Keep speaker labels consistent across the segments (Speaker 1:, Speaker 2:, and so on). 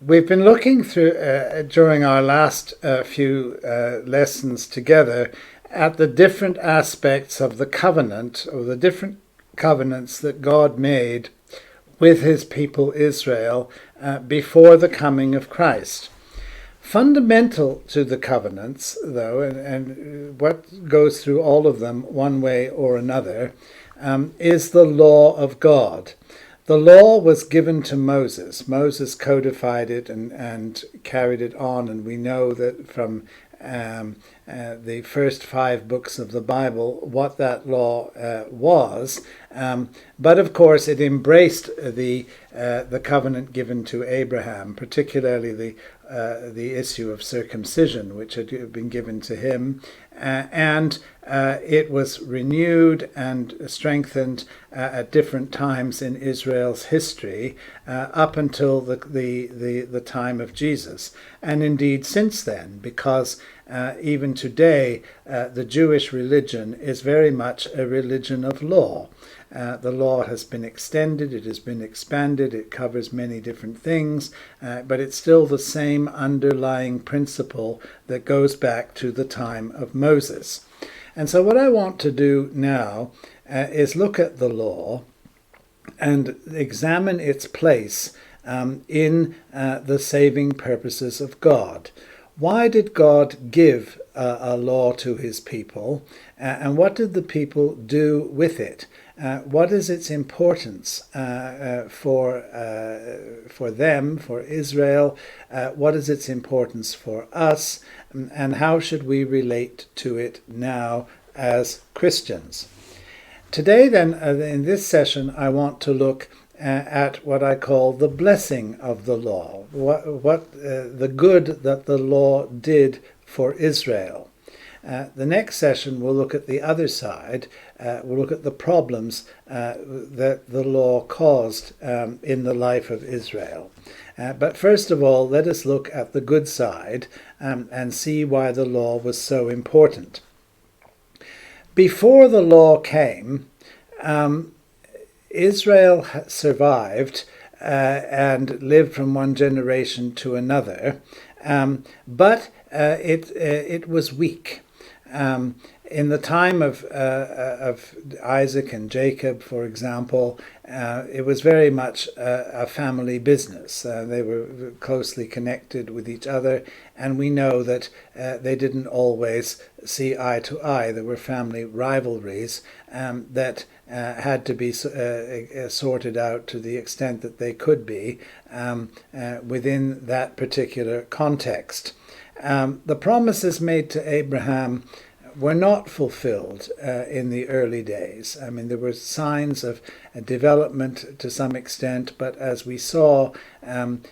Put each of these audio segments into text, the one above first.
Speaker 1: We've been looking through, during our last few lessons together, at the different aspects of the covenant, or the different covenants that God made with his people Israel before the coming of Christ. Fundamental to the covenants, though, and what goes through all of them one way or another, is the law of God. The law was given to Moses. Moses codified it and carried it on, and we know that from the first 5 books of the Bible what that law was. But of course it embraced the covenant given to Abraham, particularly the issue of circumcision, which had been given to him, and it was renewed and strengthened at different times in Israel's history up until the time of Jesus, and indeed since then, because even today the Jewish religion is very much a religion of law. The law has been extended, it has been expanded, it covers many different things, but it's still the same underlying principle that goes back to the time of Moses. And so what I want to do now is look at the law and examine its place in the saving purposes of God. Why did God give a law to his people, and what did the people do with it? What is its importance for them, for Israel? What is its importance for us? And how should we relate to it now as Christians? Today, then, in this session, I want to look at what I call the blessing of the law, the good that the law did for Israel. The next session we'll look at the other side. We'll look at the problems that the law caused in the life of Israel. But first of all, let us look at the good side and see why the law was so important. Before the law came, Israel survived and lived from one generation to another, but it was weak. In the time of Isaac and Jacob, for example, it was very much a family business. They were closely connected with each other, and we know that they didn't always see eye to eye. There were family rivalries that had to be sorted out to the extent that they could be within that particular context. The promises made to Abraham were not fulfilled in the early days. I mean, there were signs of development to some extent, but as we saw,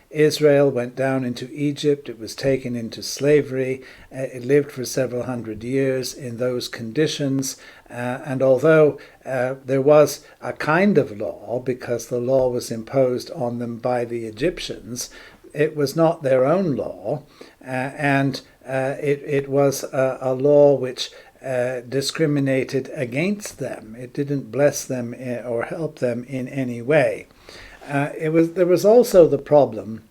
Speaker 1: Israel went down into Egypt. It was taken into slavery. It lived for several hundred years in those conditions. And although there was a kind of law, because the law was imposed on them by the Egyptians, it was not their own law, and it was a law which discriminated against them. It didn't bless them or help them in any way. There was also the problem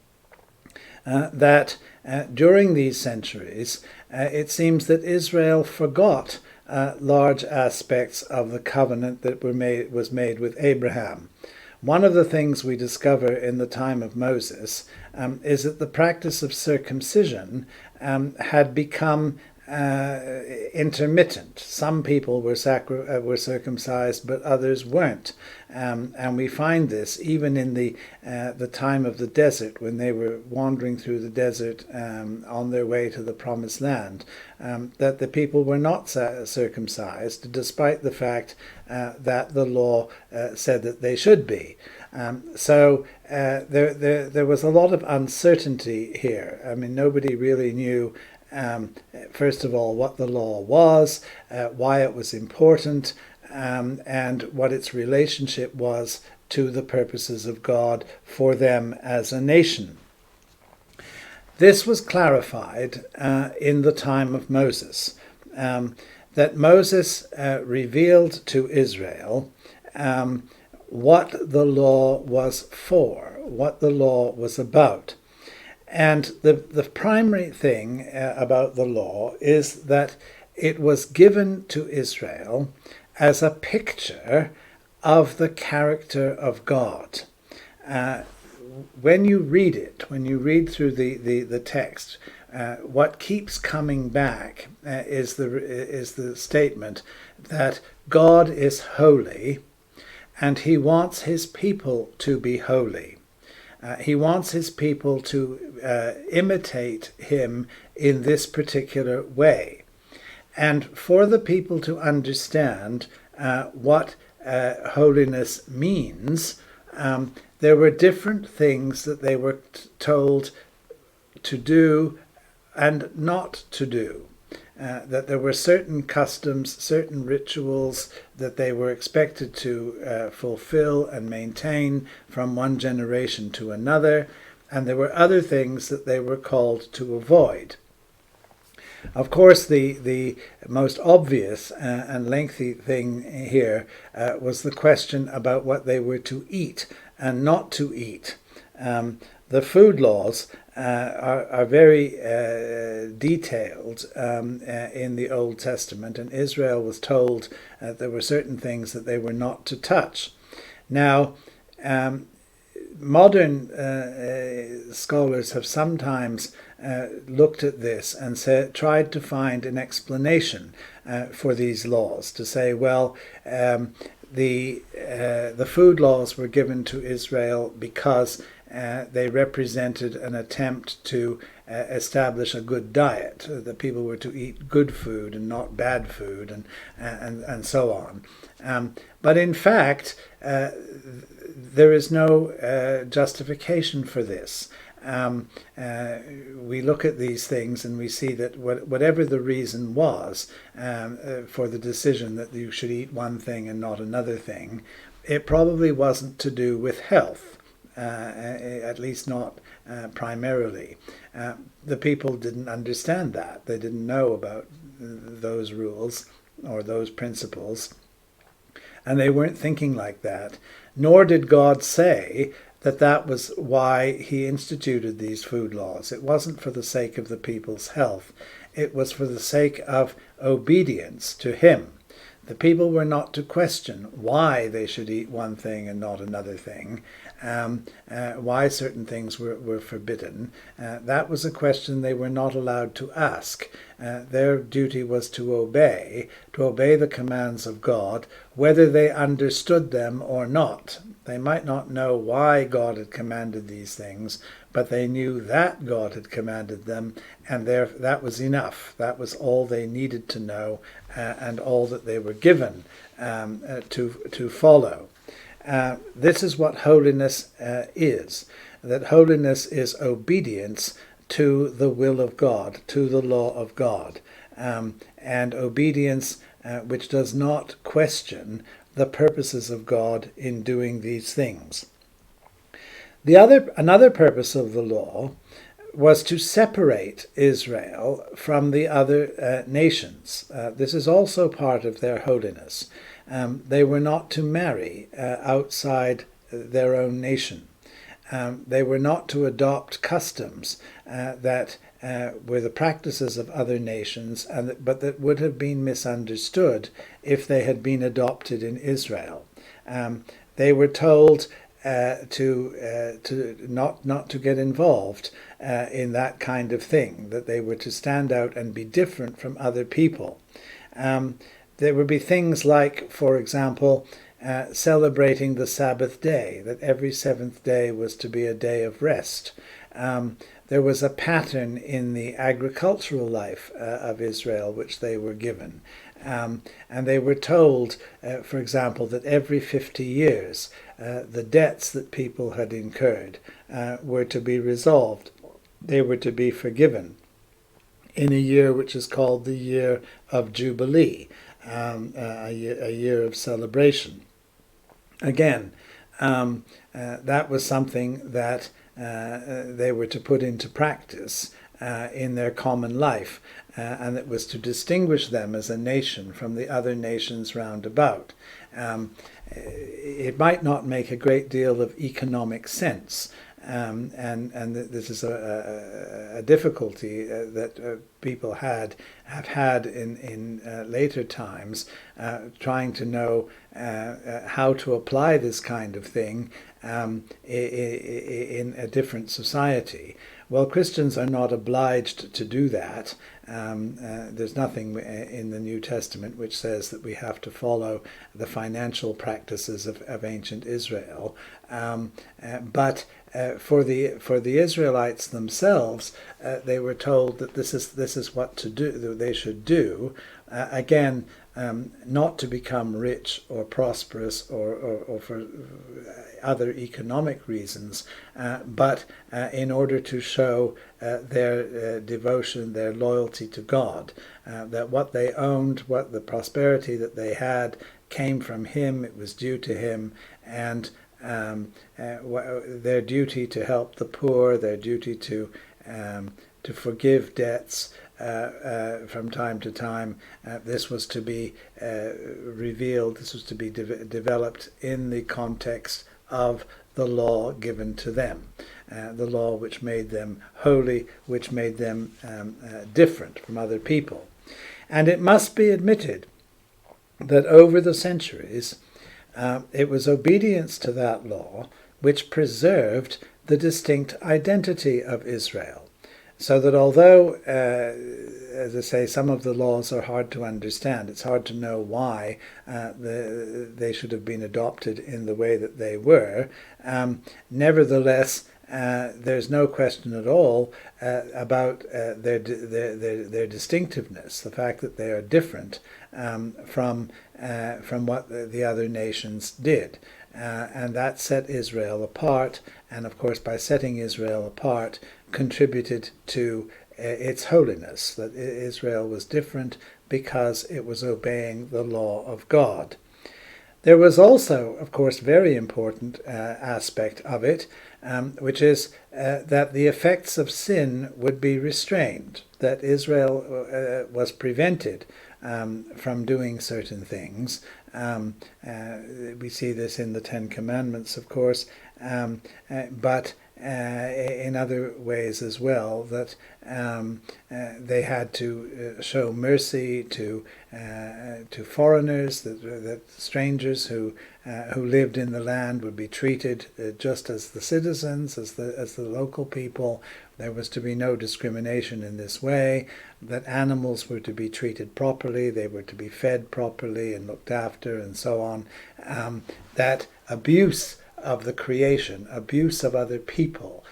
Speaker 1: that during these centuries, it seems that Israel forgot large aspects of the covenant that was made with Abraham. One of the things we discover in the time of Moses is that the practice of circumcision had become intermittent. Some people were circumcised, but others weren't. And we find this even in the time of the desert, when they were wandering through the desert on their way to the promised land, that the people were not circumcised, despite the fact that the law said that they should be. So there was a lot of uncertainty here. I mean, nobody really knew, first of all, what the law was, why it was important, and what its relationship was to the purposes of God for them as a nation. This was clarified in the time of Moses, that Moses revealed to Israel what the law was for, what the law was about. And the primary thing about the law is that it was given to Israel as a picture of the character of God. When you read it, when you read through the text, what keeps coming back is the statement that God is holy, and he wants his people to be holy. He wants his people to imitate him in this particular way. And for the people to understand what holiness means, there were different things that they were told to do and not to do. That there were certain customs, certain rituals that they were expected to fulfill and maintain from one generation to another, and there were other things that they were called to avoid. Of course, the most obvious and lengthy thing here was the question about what they were to eat and not to eat. The food laws are very detailed in the Old Testament, and Israel was told there were certain things that they were not to touch. Now, modern scholars have sometimes looked at this and tried to find an explanation for these laws, to say, well, the food laws were given to Israel because they represented an attempt to establish a good diet. The people were to eat good food and not bad food, and so on. But in fact, there is no justification for this. We look at these things and we see that whatever the reason was for the decision that you should eat one thing and not another thing, it probably wasn't to do with health. At least not primarily. The people didn't understand that. They didn't know about those rules or those principles, and they weren't thinking like that. Nor did God say that that was why he instituted these food laws. It wasn't for the sake of the people's health. It was for the sake of obedience to him. The people were not to question why they should eat one thing and not another thing, why certain things were forbidden. That was a question they were not allowed to ask. Their duty was to obey the commands of God, whether they understood them or not. They might not know why God had commanded these things, but they knew that God had commanded them, and that was enough. That was all they needed to know, and all that they were given to follow. This is what holiness is. That holiness is obedience to the will of God, to the law of God, and obedience which does not question the purposes of God in doing these things. Another purpose of the law was to separate Israel from the other nations. This is also part of their holiness. They were not to marry outside their own nation. They were not to adopt customs that were the practices of other nations, but that would have been misunderstood if they had been adopted in Israel. They were told to not to get involved in that kind of thing, that they were to stand out and be different from other people. There would be things like, for example, celebrating the Sabbath day, that every seventh day was to be a day of rest. There was a pattern in the agricultural life of Israel which they were given. And they were told, for example, that every 50 years the debts that people had incurred were to be resolved. They were to be forgiven in a year which is called the year of Jubilee, a year of celebration. Again, that was something that they were to put into practice in their common life, and it was to distinguish them as a nation from the other nations round about. It might not make a great deal of economic sense This is a difficulty that people have had in later times, trying to know how to apply this kind of thing in a different society. Well, Christians are not obliged to do that. There's nothing in the New Testament which says that we have to follow the financial practices of ancient Israel. But for the Israelites themselves, they were told that this is what to do. They should do. Again, not to become rich or prosperous or for other economic reasons, but in order to show their devotion, their loyalty to God, that what they owned, what the prosperity that they had came from Him, it was due to Him, and their duty to help the poor, their duty to forgive debts, from time to time, this was to be revealed, this was to be developed in the context of the law given to them, the law which made them holy, which made them different from other people. And it must be admitted that over the centuries, it was obedience to that law which preserved the distinct identity of Israel. So that although, as I say, some of the laws are hard to understand, it's hard to know why they should have been adopted in the way that they were, nevertheless, there's no question at all about their distinctiveness, the fact that they are different from what the other nations did. And that set Israel apart, and of course by setting Israel apart contributed to its holiness, that Israel was different because it was obeying the law of God. There was also, of course, very important aspect of it, which is that the effects of sin would be restrained, that Israel was prevented from doing certain things. We see this in the Ten Commandments, of course, but in other ways as well, that they had to show mercy to foreigners, that strangers who lived in the land would be treated just as the citizens, as the local people. There was to be no discrimination in this way, that animals were to be treated properly, they were to be fed properly and looked after and so on, that abuse of the creation, abuse of other people,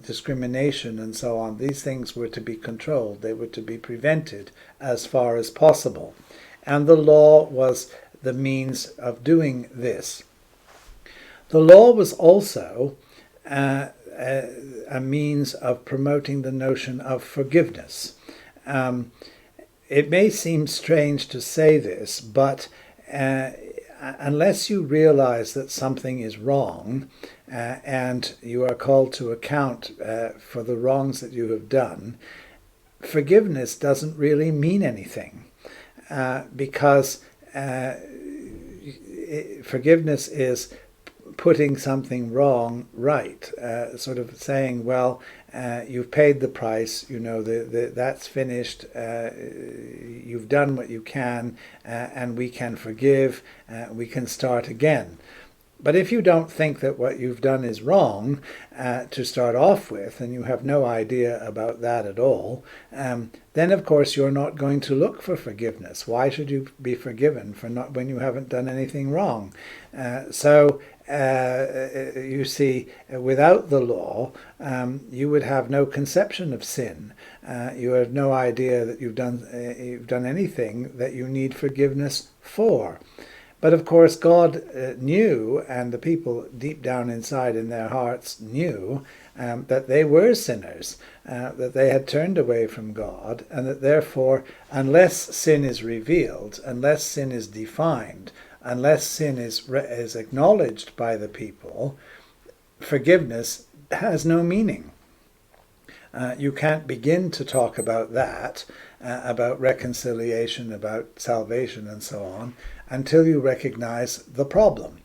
Speaker 1: discrimination and so on, these things were to be controlled, they were to be prevented as far as possible. And the law was the means of doing this. The law was also a means of promoting the notion of forgiveness. It may seem strange to say this, but unless you realize that something is wrong and you are called to account for the wrongs that you have done, forgiveness doesn't really mean anything, because forgiveness is putting something wrong right, sort of saying, well, you've paid the price, that's finished, you've done what you can, and we can forgive, we can start again. But if you don't think that what you've done is wrong to start off with, and you have no idea about that at all, then of course you're not going to look for forgiveness. Why should you be forgiven for not when you haven't done anything wrong? So you see, without the law, you would have no conception of sin. You have no idea that you've done anything that you need forgiveness for. But of course God knew, and the people deep down inside in their hearts knew, that they were sinners, that they had turned away from God, and that therefore, unless sin is revealed, unless sin is defined, unless sin is acknowledged by the people, forgiveness has no meaning. You can't begin to talk about that, about reconciliation, about salvation and so on, until you recognize the problem.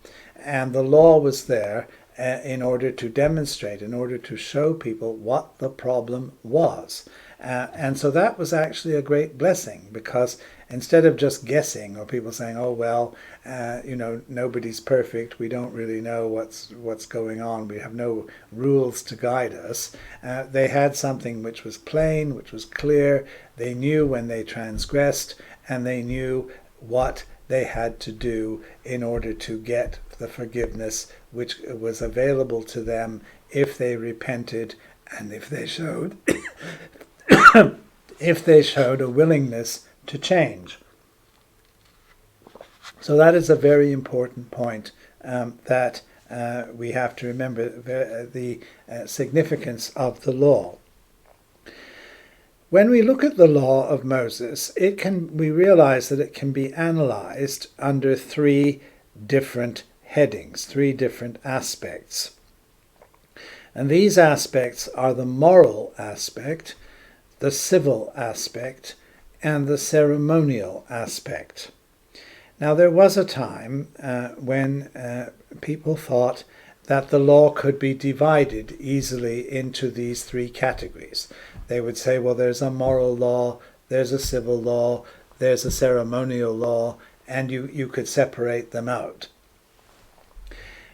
Speaker 1: And the law was there in order to demonstrate, in order to show people what the problem was. And so that was actually a great blessing, because instead of just guessing, or people saying, oh, well, nobody's perfect, we don't really know what's going on, we have no rules to guide us, they had something which was plain, which was clear. They knew when they transgressed, and they knew what they had to do in order to get the forgiveness which was available to them if they repented and if they showed a willingness to change. So that is a very important point that we have to remember, the significance of the law. When we look at the law of Moses, we realize that it can be analyzed under three different headings, three different aspects. And these aspects are the moral aspect, the civil aspect, and the ceremonial aspect. Now, there was a time when people thought that the law could be divided easily into these three categories. They would say, well, there's a moral law, there's a civil law, there's a ceremonial law, and you could separate them out.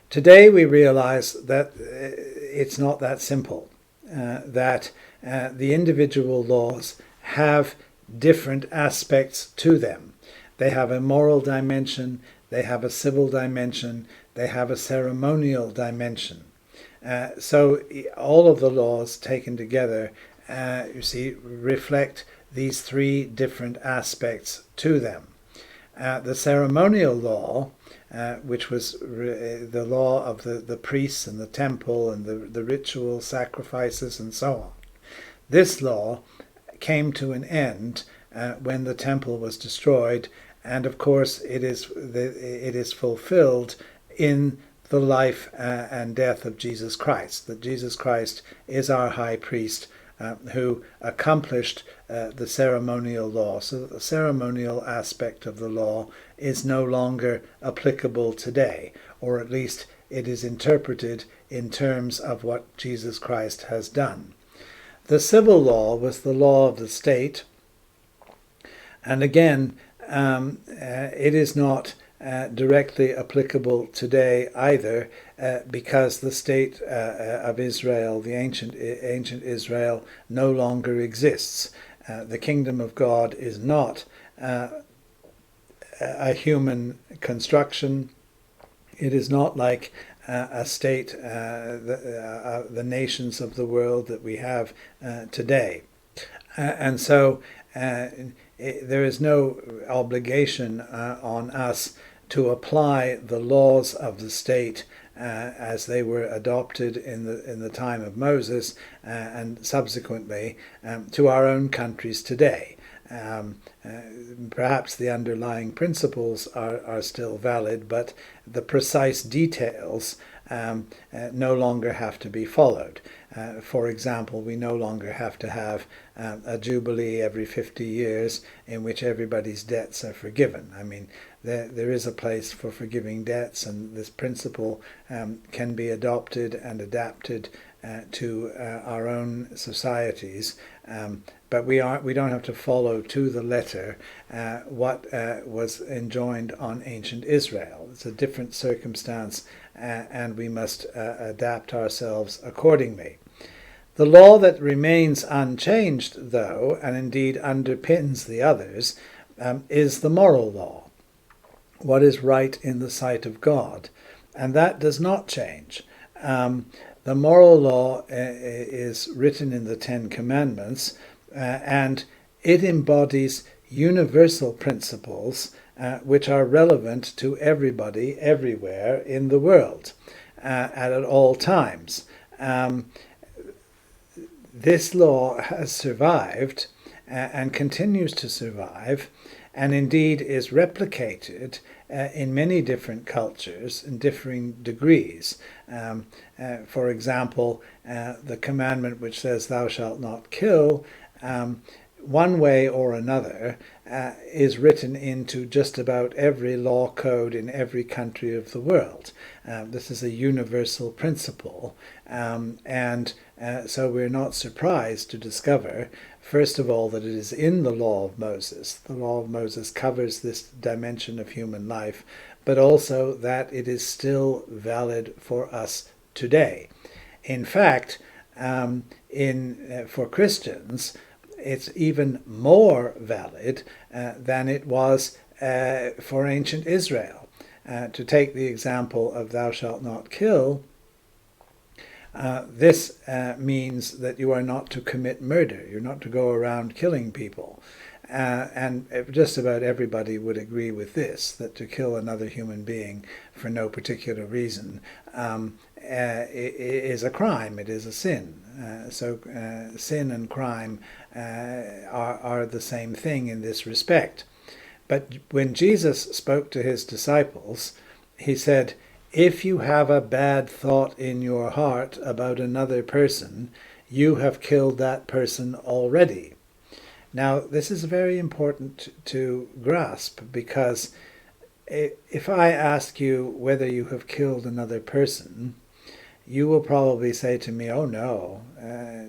Speaker 1: Today we realize that it's not that simple, that the individual laws have different aspects to them. They have a moral dimension, they have a civil dimension, they have a ceremonial dimension. So all of the laws taken together, reflect these three different aspects to them. The ceremonial law, which was the law of the priests and the temple and the ritual sacrifices and so on. This law came to an end when the temple was destroyed, and of course it is fulfilled in the life and death of Jesus Christ, that Jesus Christ is our high priest who accomplished the ceremonial law, so that the ceremonial aspect of the law is no longer applicable today, or at least it is interpreted in terms of what Jesus Christ has done. The civil law was the law of the state, and again, it is not directly applicable today either, because the state of Israel, the ancient Israel, no longer exists. The kingdom of God is not a human construction. It is not like a state, the nations of the world that we have today. And so there is no obligation on us to apply the laws of the state as they were adopted in the time of Moses and subsequently to our own countries today. Perhaps the underlying principles are still valid, but the precise details no longer have to be followed. For example, we no longer have to have a jubilee every 50 years in which everybody's debts are forgiven. I mean, there is a place for forgiving debts, and this principle can be adopted and adapted to our own societies. But we don't have to follow to the letter what was enjoined on ancient Israel. It's a different circumstance, and we must adapt ourselves accordingly. The law that remains unchanged, though, and indeed underpins the others, is the moral law, what is right in the sight of God, and that does not change. The moral law is written in the Ten Commandments, and it embodies universal principles which are relevant to everybody, everywhere in the world, at all times. This law has survived and continues to survive, and indeed is replicated in many different cultures in differing degrees. For example, the commandment which says thou shalt not kill one way or another, is written into just about every law code in every country of the world. This is a universal principle, and so we're not surprised to discover, first of all, that it is in the law of Moses. The law of Moses covers this dimension of human life, but also that it is still valid for us today. In fact, for Christians, it's even more valid than it was for ancient Israel. To take the example of thou shalt not kill, this means that you are not to commit murder. You're not to go around killing people. And just about everybody would agree with this, that to kill another human being for no particular reason is a crime, it is a sin. So sin and crime are the same thing in this respect. But when Jesus spoke to his disciples, he said, if you have a bad thought in your heart about another person, you have killed that person already. Now, this is very important to grasp, because if I ask you whether you have killed another person, you will probably say to me, oh no,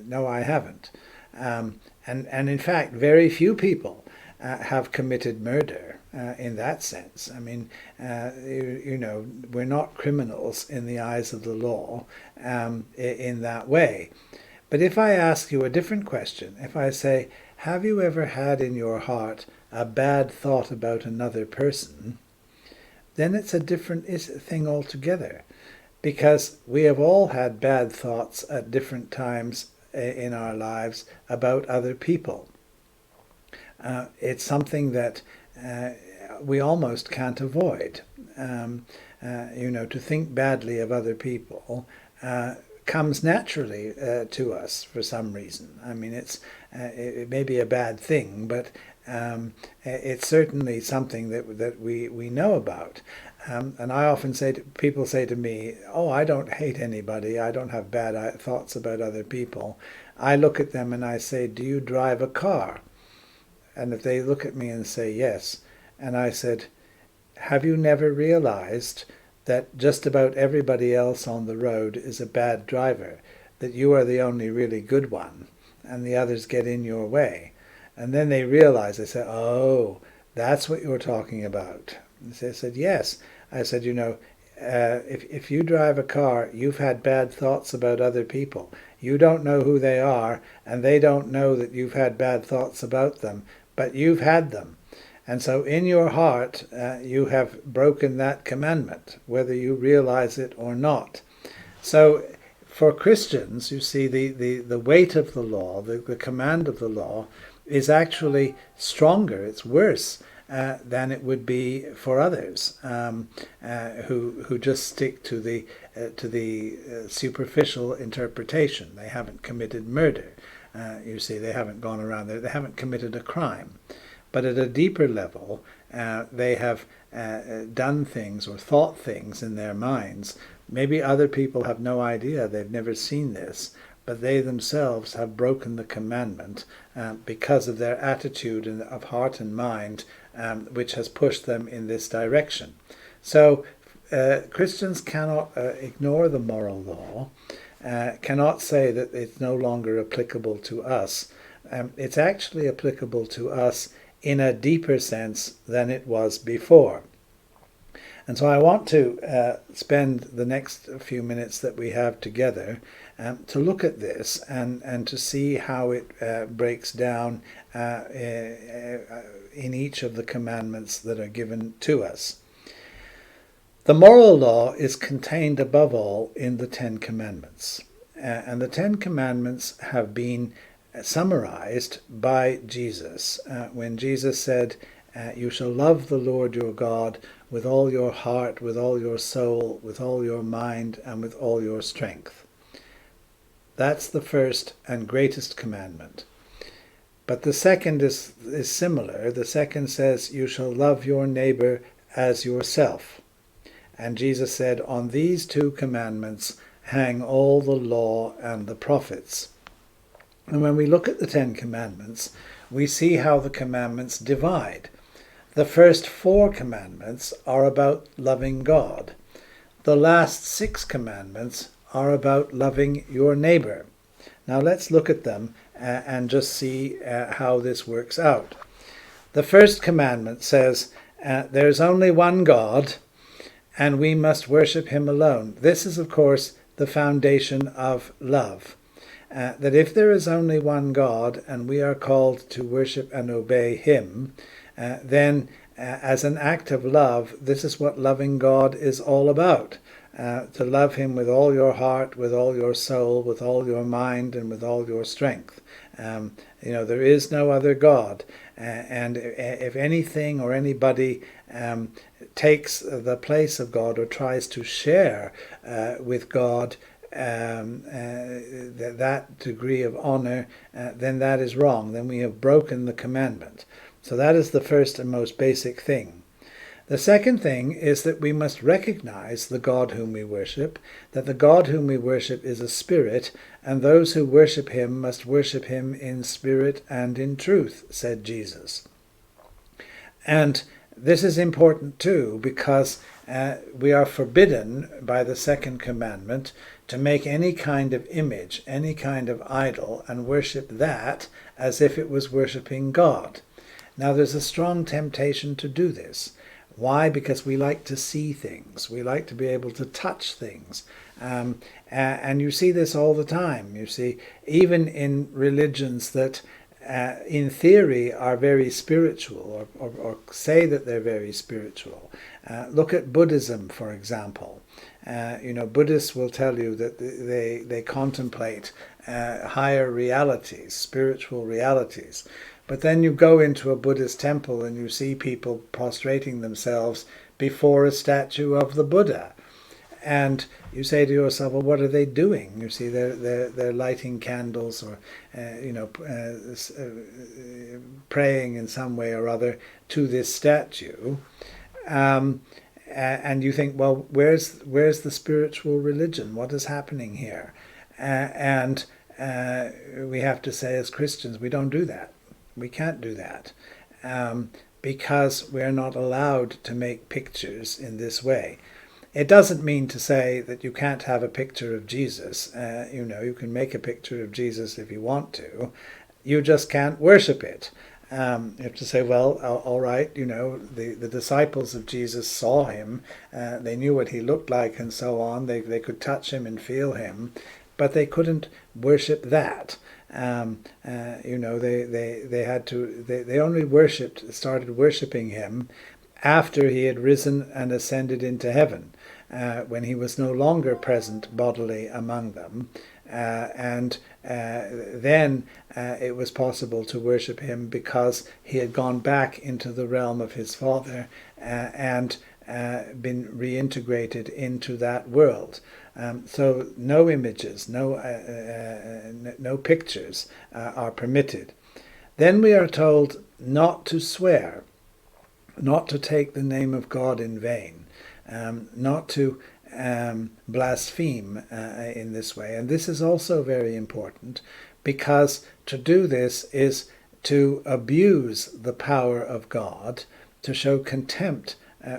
Speaker 1: no I haven't. And in fact, very few people have committed murder in that sense. I mean, we're not criminals in the eyes of the law in that way. But if I ask you a different question, if I say, have you ever had in your heart a bad thought about another person, then it's a different thing altogether. Because we have all had bad thoughts at different times in our lives about other people. It's something that we almost can't avoid. To think badly of other people comes naturally to us for some reason. I mean, it may be a bad thing, but it's certainly something that we know about. And I often people say to me, oh, I don't hate anybody. I don't have bad thoughts about other people. I look at them and I say, do you drive a car? And if they look at me and say yes, and I said, have you never realized that just about everybody else on the road is a bad driver, that you are the only really good one, and the others get in your way? And then they realize, they say, oh, that's what you're talking about. And they said, yes. I said, if you drive a car, you've had bad thoughts about other people. You don't know who they are, and they don't know that you've had bad thoughts about them, but you've had them. And so in your heart, you have broken that commandment, whether you realize it or not. So for Christians, you see, the weight of the law, the command of the law, is actually stronger, it's worse than it would be for others who just stick to the superficial interpretation. They haven't committed murder. You see, they haven't gone around there. They haven't committed a crime. But at a deeper level, they have done things or thought things in their minds. Maybe other people have no idea. They've never seen this. But they themselves have broken the commandment because of their attitude of heart and mind, which has pushed them in this direction. So Christians cannot ignore the moral law, cannot say that it's no longer applicable to us. It's actually applicable to us in a deeper sense than it was before. And so I want to spend the next few minutes that we have together to look at this and to see how it breaks down in each of the commandments that are given to us. The moral law is contained above all in the Ten Commandments. And the Ten Commandments have been summarized by Jesus when Jesus said, you shall love the Lord your God with all your heart, with all your soul, with all your mind, and with all your strength. That's the first and greatest commandment. But the second is similar. The second says, you shall love your neighbor as yourself. And Jesus said, on these two commandments hang all the law and the prophets. And when we look at the Ten Commandments, we see how the commandments divide. The first 4 commandments are about loving God. The last 6 commandments are about loving your neighbor. Now let's look at them and just see how this works out. The first commandment says, there's only one God, and we must worship him alone. This is, of course, the foundation of love. That if there is only one God, and we are called to worship and obey him, then as an act of love, this is what loving God is all about. To love him with all your heart, with all your soul, with all your mind, and with all your strength. There is no other God. And if anything or anybody takes the place of God or tries to share with God that degree of honor, then that is wrong. Then we have broken the commandment. So that is the first and most basic thing. The second thing is that we must recognize the God whom we worship, that the God whom we worship is a spirit, and those who worship him must worship him in spirit and in truth, said Jesus. And this is important too, because we are forbidden by the second commandment to make any kind of image, any kind of idol, and worship that as if it was worshiping God. Now there's a strong temptation to do this. Why? Because we like to see things. We like to be able to touch things. And you see this all the time. You see, even in religions that in theory are very spiritual or say that they're very spiritual. Look at Buddhism, for example. Buddhists will tell you that they contemplate higher realities, spiritual realities. But then you go into a Buddhist temple and you see people prostrating themselves before a statue of the Buddha. And you say to yourself, well, what are they doing? You see, they're lighting candles or, praying in some way or other to this statue. And you think, well, where's the spiritual religion? What is happening here? And we have to say as Christians, we don't do that. We can't do that because we're not allowed to make pictures in this way. It doesn't mean to say that you can't have a picture of Jesus. You can make a picture of Jesus if you want to. You just can't worship it. You have to say, well, all right, the disciples of Jesus saw him. They knew what he looked like and so on. They could touch him and feel him, but they couldn't worship that. They only started worshiping him after he had risen and ascended into heaven, when he was no longer present bodily among them. Then it was possible to worship him because he had gone back into the realm of his Father and been reintegrated into that world. So no images, no pictures are permitted. Then we are told not to swear, not to take the name of God in vain, not to blaspheme in this way. And this is also very important, because to do this is to abuse the power of God, to show contempt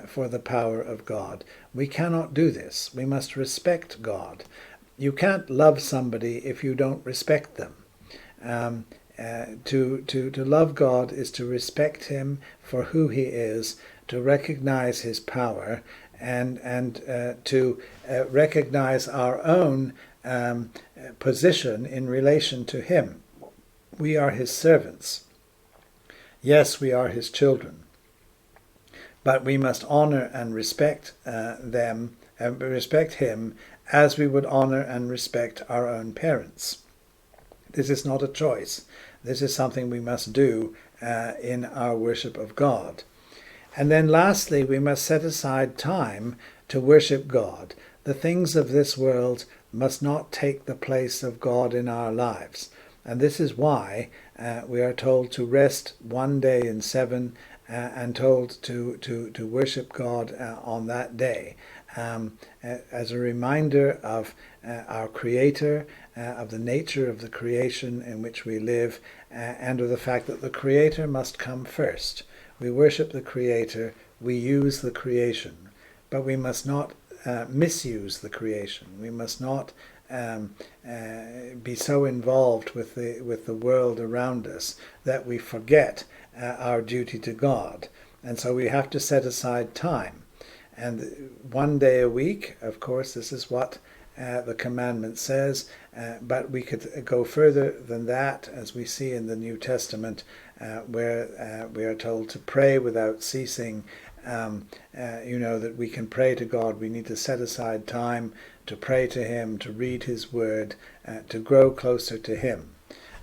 Speaker 1: for the power of God. We cannot do this. We must respect God. You can't love somebody if you don't respect them. To love God is to respect him for who he is, to recognize his power, and to recognize our own position in relation to him. We are his servants. Yes, we are his children. But we must honor and respect them, and respect him as we would honor and respect our own parents. This is not a choice. This is something we must do in our worship of God. And then lastly, we must set aside time to worship God. The things of this world must not take the place of God in our lives. And this is why we are told to rest one day in 7 and told to worship God on that day. as a reminder of our Creator, of the nature of the creation in which we live, and of the fact that the Creator must come first. We worship the Creator, we use the creation, but we must not misuse the creation. We must not be so involved with the world around us that we forget our duty to God. And so we have to set aside time. And one day a week, of course, this is what the commandment says, but we could go further than that, as we see in the New Testament, where we are told to pray without ceasing. That we can pray to God. We need to set aside time to pray to Him, to read His Word, to grow closer to Him.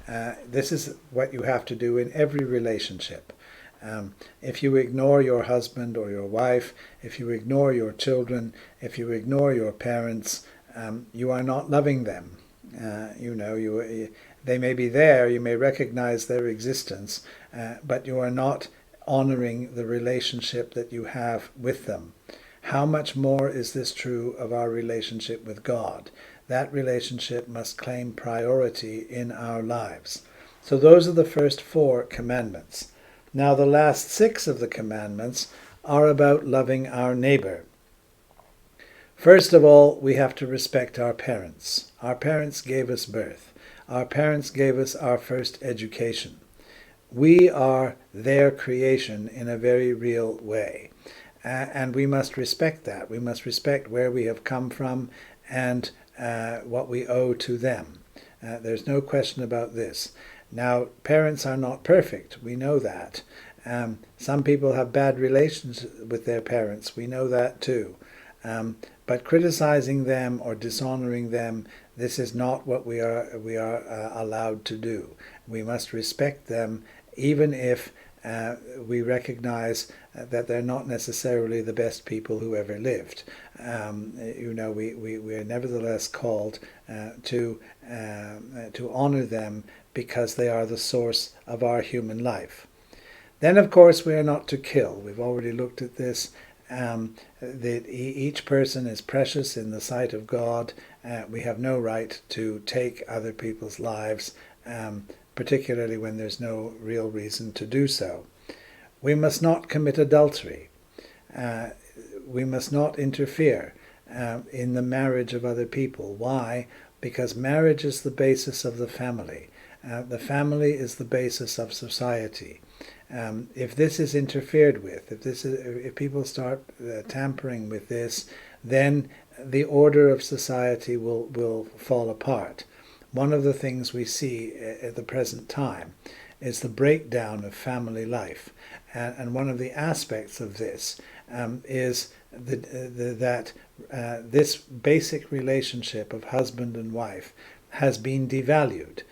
Speaker 1: This is what you have to do in every relationship. If you ignore your husband or your wife, if you ignore your children, if you ignore your parents, you are not loving them. They may be there, you may recognize their existence, but you are not honoring the relationship that you have with them. How much more is this true of our relationship with God? That relationship must claim priority in our lives. So those are the first 4 commandments. Now the last 6 of the commandments are about loving our neighbor. First of all, we have to respect our parents. Our parents gave us birth. Our parents gave us our first education. We are their creation in a very real way. And we must respect that. We must respect where we have come from and what we owe to them. There's no question about this. Now, parents are not perfect. We know that. Some people have bad relations with their parents. We know that too. But criticizing them or dishonoring them, this is not what we are allowed to do. We must respect them, even if we recognize that they're not necessarily the best people who ever lived. We are nevertheless called to honor them because they are the source of our human life. Then, of course, we are not to kill. We've already looked at this. That each person is precious in the sight of God. We have no right to take other people's lives, particularly when there's no real reason to do so. We must not commit adultery. We must not interfere in the marriage of other people. Why? Because marriage is the basis of the family. The family is the basis of society. If this is interfered with, if people start tampering with this, then the order of society will fall apart. One of the things we see at the present time is the breakdown of family life, and one of the aspects of this is that this basic relationship of husband and wife has been devalued,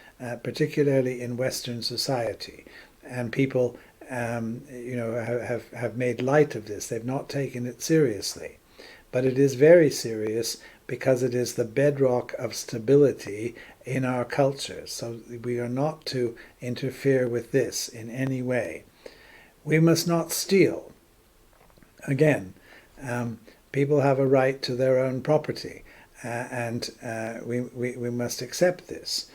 Speaker 1: particularly in Western society, and people have made light of this. They've not taken it seriously. But it is very serious because it is the bedrock of stability in our culture. So we are not to interfere with this in any way. We must not steal. Again, people have a right to their own property, and we must accept this.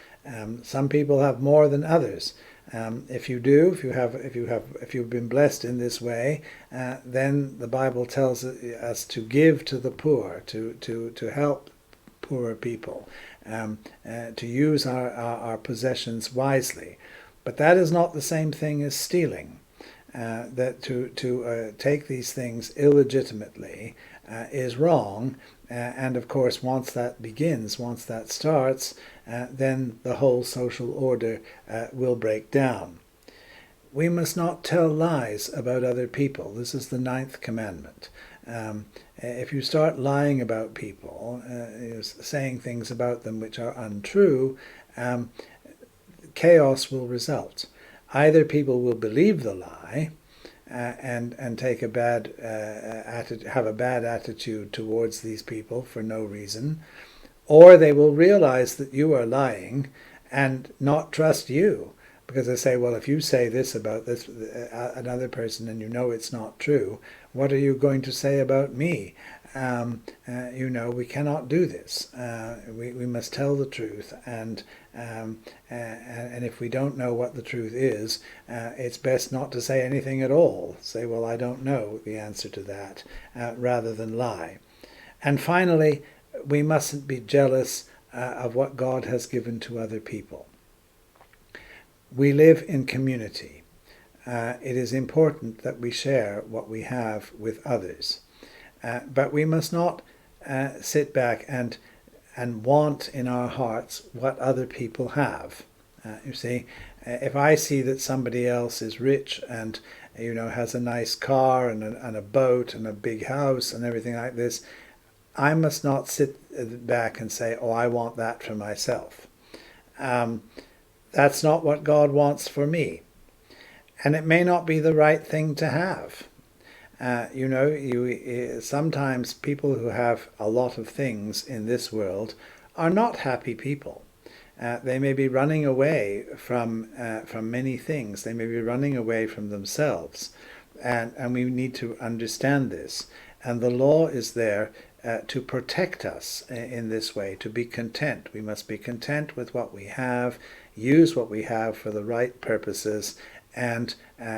Speaker 1: Some people have more than others. If you've been blessed in this way, then the Bible tells us to give to the poor, to help poorer people, to use our possessions wisely. But that is not the same thing as stealing. That to take these things illegitimately is wrong, and of course once that starts, then the whole social order will break down. We must not tell lies about other people. This is the 9th commandment. If you start lying about people, saying things about them which are untrue, chaos will result. Either people will believe the lie and take have a bad attitude towards these people for no reason, or they will realize that you are lying and not trust you, because they say, well, if you say this about another person and you know it's not true, what are you going to say about me? we cannot do this. We must tell the truth, and if we don't know what the truth is, it's best not to say anything at all. Say, well, I don't know the answer to that, rather than lie. And finally, we mustn't be jealous of what God has given to other people. We live in community. It is important that we share what we have with others. But we must not sit back and want in our hearts what other people have. You see, if I see that somebody else is rich and has a nice car and a boat and a big house and everything like this, I must not sit back and say, oh, I want that for myself. That's not what God wants for me. And it may not be the right thing to have. Sometimes people who have a lot of things in this world are not happy people. They may be running away from many things. They may be running away from themselves. And we need to understand this. And the law is there to protect us in this way, to be content. We must be content with what we have, use what we have for the right purposes, and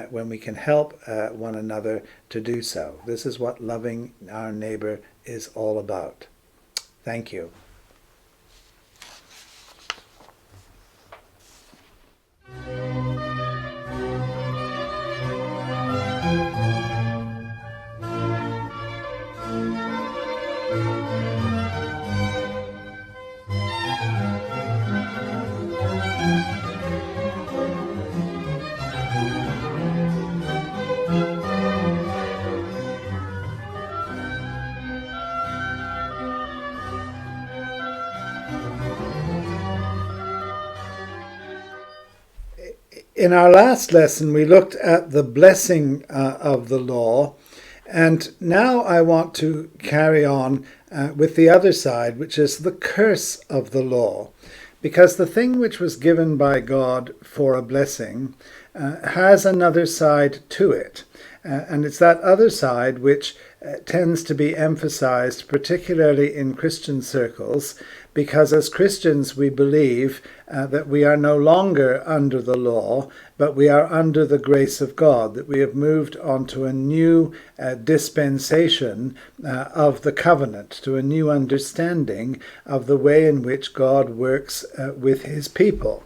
Speaker 1: when we can help one another to do so. This is what loving our neighbor is all about. Thank you. In our last lesson, we looked at the blessing of the law, and now I want to carry on with the other side, which is the curse of the law. Because the thing which was given by God for a blessing has another side to it. And it's that other side which tends to be emphasized, particularly in Christian circles, because as Christians we believe that we are no longer under the law, but we are under the grace of God, that we have moved on to a new dispensation of the covenant, to a new understanding of the way in which God works with his people.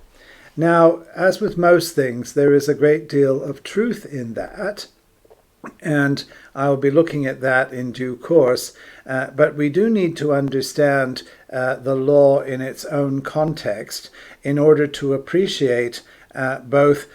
Speaker 1: Now, as with most things, there is a great deal of truth in that, and I'll be looking at that in due course, but we do need to understand the law in its own context in order to appreciate both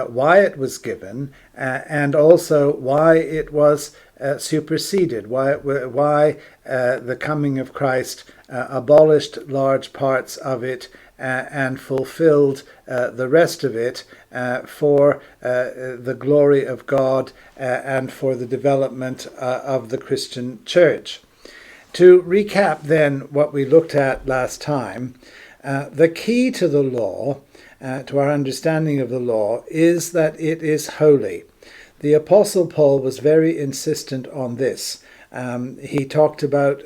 Speaker 1: why it was given and also why it was superseded, why the coming of Christ abolished large parts of it and fulfilled the rest of it for the glory of God and for the development of the Christian church. To recap then what we looked at last time, the key to the law, to our understanding of the law, is that it is holy. The Apostle Paul was very insistent on this. He talked about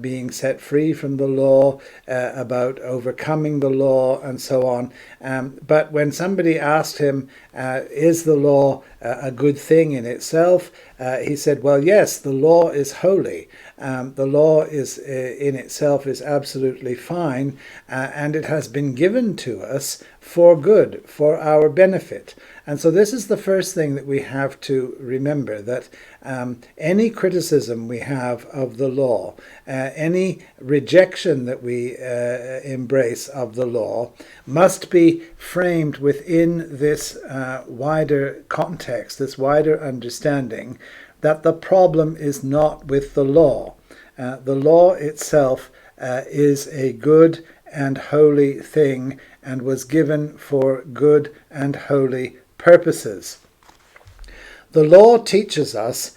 Speaker 1: being set free from the law, about overcoming the law, and so on. But when somebody asked him, is the law a good thing in itself? He said, well, yes, the law is holy. The law is in itself is absolutely fine, and it has been given to us for good, for our benefit. And so this is the first thing that we have to remember, that any criticism we have of the law, any rejection that we embrace of the law, must be framed within this wider context, this wider understanding, that the problem is not with the law. The law itself is a good and holy thing and was given for good and holy purposes. The law teaches us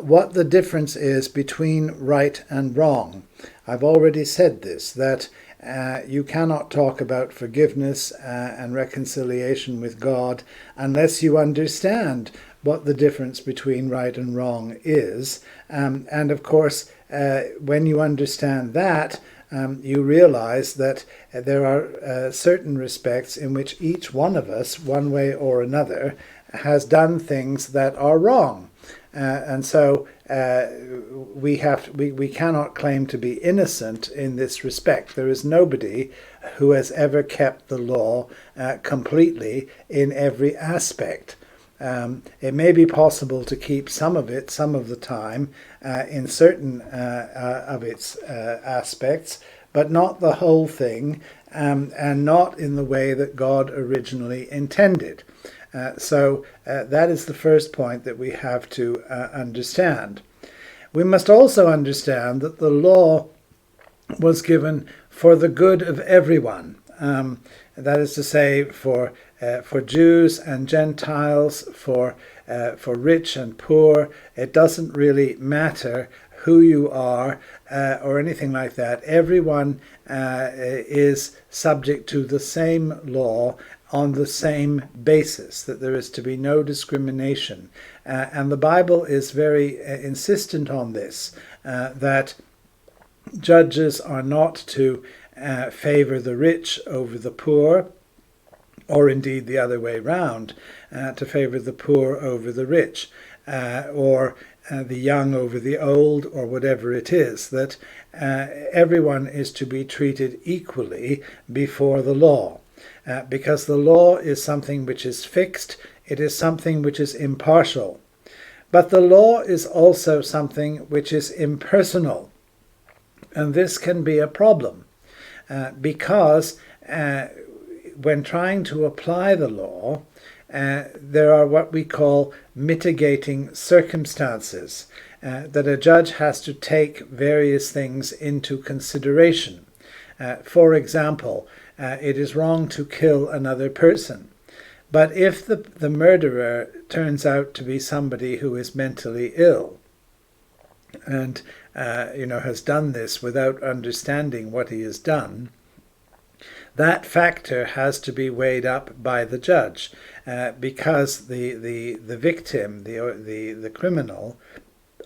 Speaker 1: what the difference is between right and wrong. I've already said this, that you cannot talk about forgiveness and reconciliation with God unless you understand what the difference between right and wrong is. And of course, when you understand that, you realize that there are certain respects in which each one of us, one way or another, has done things that are wrong. And so we cannot claim to be innocent in this respect. There is nobody who has ever kept the law completely in every aspect. It may be possible to keep some of it some of the time in certain of its aspects, but not the whole thing, and not in the way that God originally intended. So that is the first point that we have to understand. We must also understand that the law was given for the good of everyone. That is to say, for Jews and Gentiles, for rich and poor. It doesn't really matter who you are or anything like that. Everyone is subject to the same law on the same basis, that there is to be no discrimination. And the Bible is very insistent on this, that judges are not to favor the rich over the poor, or indeed the other way round, to favor the poor over the rich, or the young over the old, or whatever it is, that everyone is to be treated equally before the law. Because the law is something which is fixed, it is something which is impartial. But the law is also something which is impersonal. And this can be a problem, because when trying to apply the law, there are what we call mitigating circumstances, that a judge has to take various things into consideration. For example, it is wrong to kill another person. But if the murderer turns out to be somebody who is mentally ill and has done this without understanding what he has done, that factor has to be weighed up by the judge, because the victim, the criminal,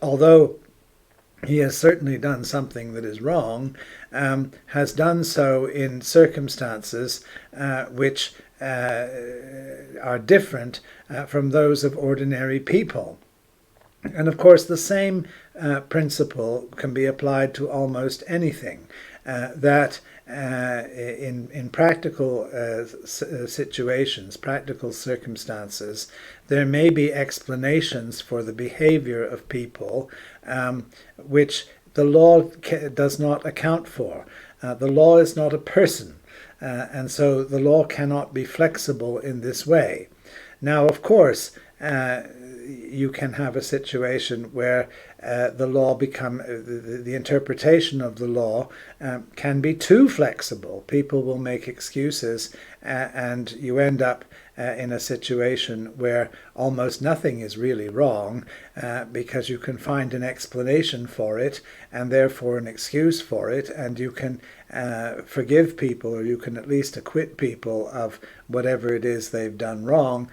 Speaker 1: although he has certainly done something that is wrong, has done so in circumstances which are different from those of ordinary people. And of course, the same principle can be applied to almost anything, that in practical situations, practical circumstances, there may be explanations for the behavior of people which the law does not account for. The law is not a person, and so the law cannot be flexible in this way. Now, of course, you can have a situation where the interpretation of the law can be too flexible. People will make excuses, and you end up in a situation where almost nothing is really wrong, because you can find an explanation for it and therefore an excuse for it, and you can forgive people, or you can at least acquit people of whatever it is they've done wrong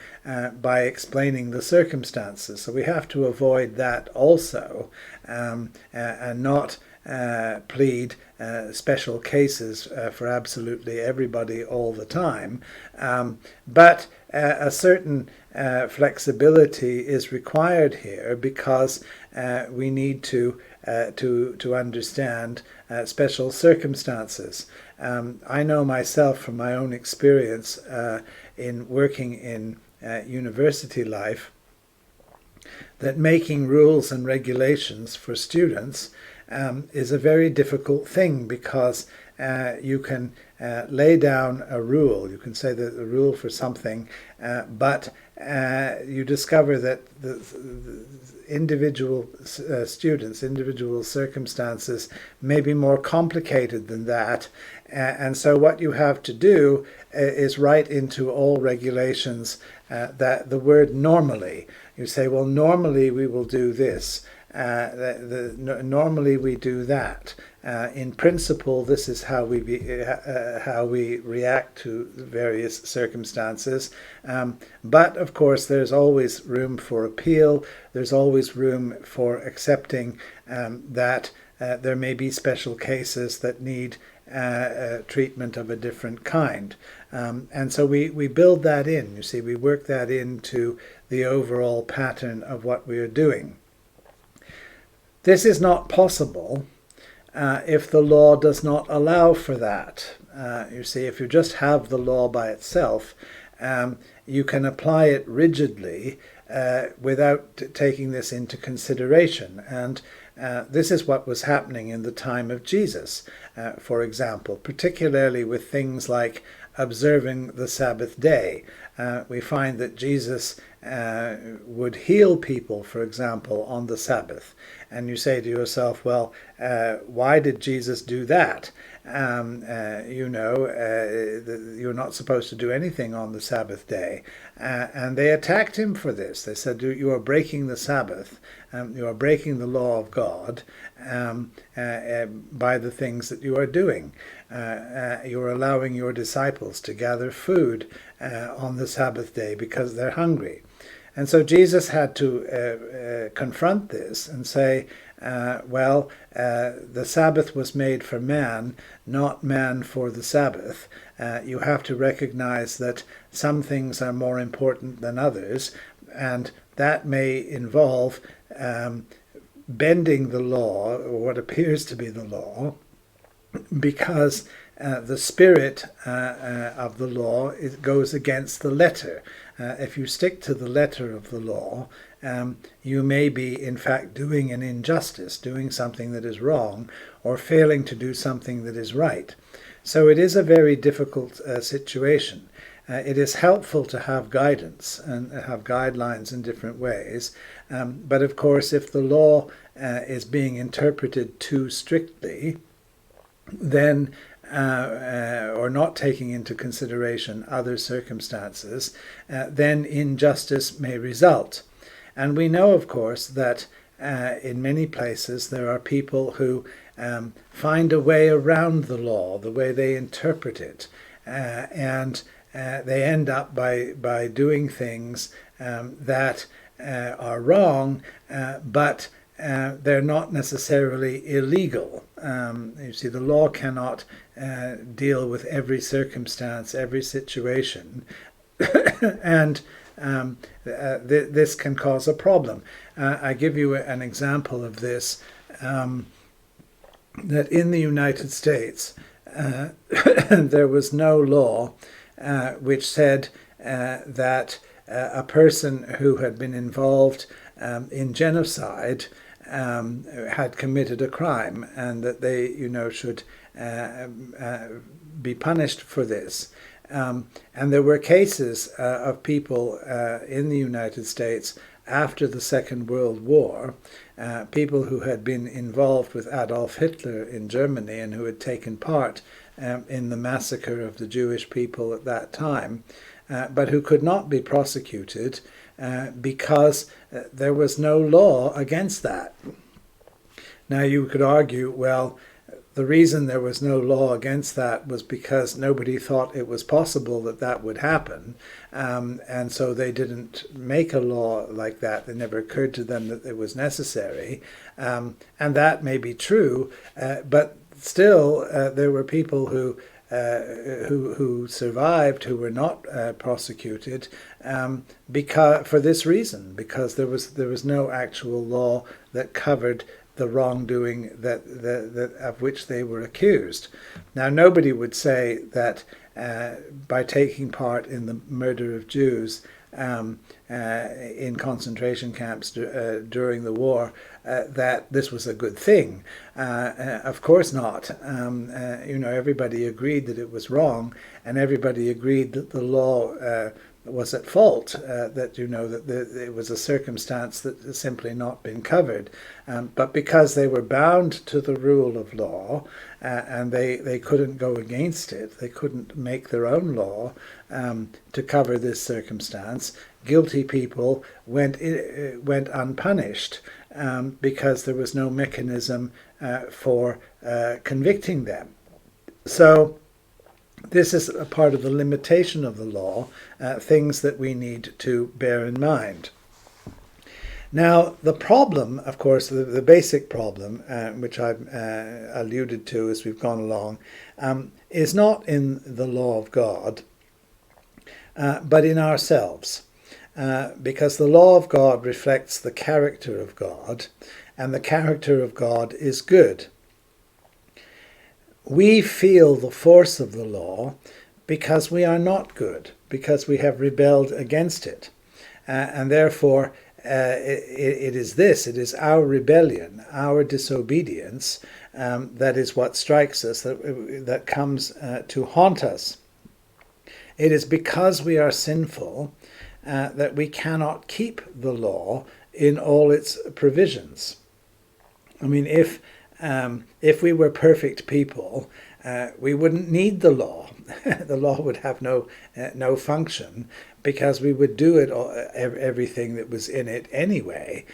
Speaker 1: by explaining the circumstances. So we have to avoid that also, and not plead special cases for absolutely everybody all the time. But a certain flexibility is required here, because we need to understand special circumstances. I know myself from my own experience in working in university life, that making rules and regulations for students is a very difficult thing, because you can lay down a rule. You can say that the rule for something, but you discover that the individual students, individual circumstances may be more complicated than that. And so what you have to do is write into all regulations that the word normally. You say, well, normally we will do this. Normally we do that. In principle, this is how we react to various circumstances. But of course, there's always room for appeal. There's always room for accepting that there may be special cases that need treatment of a different kind. And so we build that in, you see, we work that into the overall pattern of what we are doing. This is not possible if the law does not allow for that. You see, if you just have the law by itself, you can apply it rigidly without taking this into consideration. And this is what was happening in the time of Jesus, for example, particularly with things like observing the Sabbath day. We find that Jesus would heal people, for example, on the Sabbath. And you say to yourself, well, why did Jesus do that? You're not supposed to do anything on the Sabbath day. And they attacked him for this. They said, you are breaking the Sabbath. You are breaking the law of God by the things that you are doing. You are allowing your disciples to gather food on the Sabbath day because they're hungry. And so Jesus had to confront this and say, the Sabbath was made for man, not man for the Sabbath. You have to recognize that some things are more important than others, and that may involve bending the law, or what appears to be the law, because the spirit of the law goes against the letter. If you stick to the letter of the law, you may be in fact doing an injustice, doing something that is wrong, or failing to do something that is right. So it is a very difficult situation. It is helpful to have guidance and have guidelines in different ways, but of course if the law is being interpreted too strictly, then or not taking into consideration other circumstances, then injustice may result. And we know, of course, that in many places there are people who find a way around the law, the way they interpret it, and they end up by doing things that are wrong, but they're not necessarily illegal. You see, the law cannot deal with every circumstance, every situation, and this can cause a problem. I give you an example of this, that in the United States there was no law which said that a person who had been involved in genocide had committed a crime, and that they, should be punished for this. And there were cases of people in the United States after the Second World War, people who had been involved with Adolf Hitler in Germany and who had taken part in the massacre of the Jewish people at that time, but who could not be prosecuted because there was no law against that. Now you could argue, well, the reason there was no law against that was because nobody thought it was possible that that would happen, and so they didn't make a law like that. It never occurred to them that it was necessary, and that may be true, but still there were people who survived, who were not prosecuted, because for this reason, because there was no actual law that covered the wrongdoing that of which they were accused. Now, nobody would say that by taking part in the murder of Jews in concentration camps during the war, that this was a good thing. Of course not. Everybody agreed that it was wrong, and everybody agreed that the law was at fault, that it was a circumstance that has simply not been covered. But because they were bound to the rule of law, and they couldn't go against it, they couldn't make their own law to cover this circumstance, guilty people went unpunished because there was no mechanism for convicting them. So this is a part of the limitation of the law, things that we need to bear in mind. Now, the problem, of course, the basic problem, which I've alluded to as we've gone along, is not in the law of God, but in ourselves. Because the law of God reflects the character of God, and the character of God is good. We feel the force of the law because we are not good, because we have rebelled against it. And therefore, it is our rebellion, our disobedience, that is what strikes us, that comes to haunt us. It is because we are sinful that we cannot keep the law in all its provisions. I mean, if we were perfect people, we wouldn't need the law. The law would have no function, because we would do it everything that was in it anyway.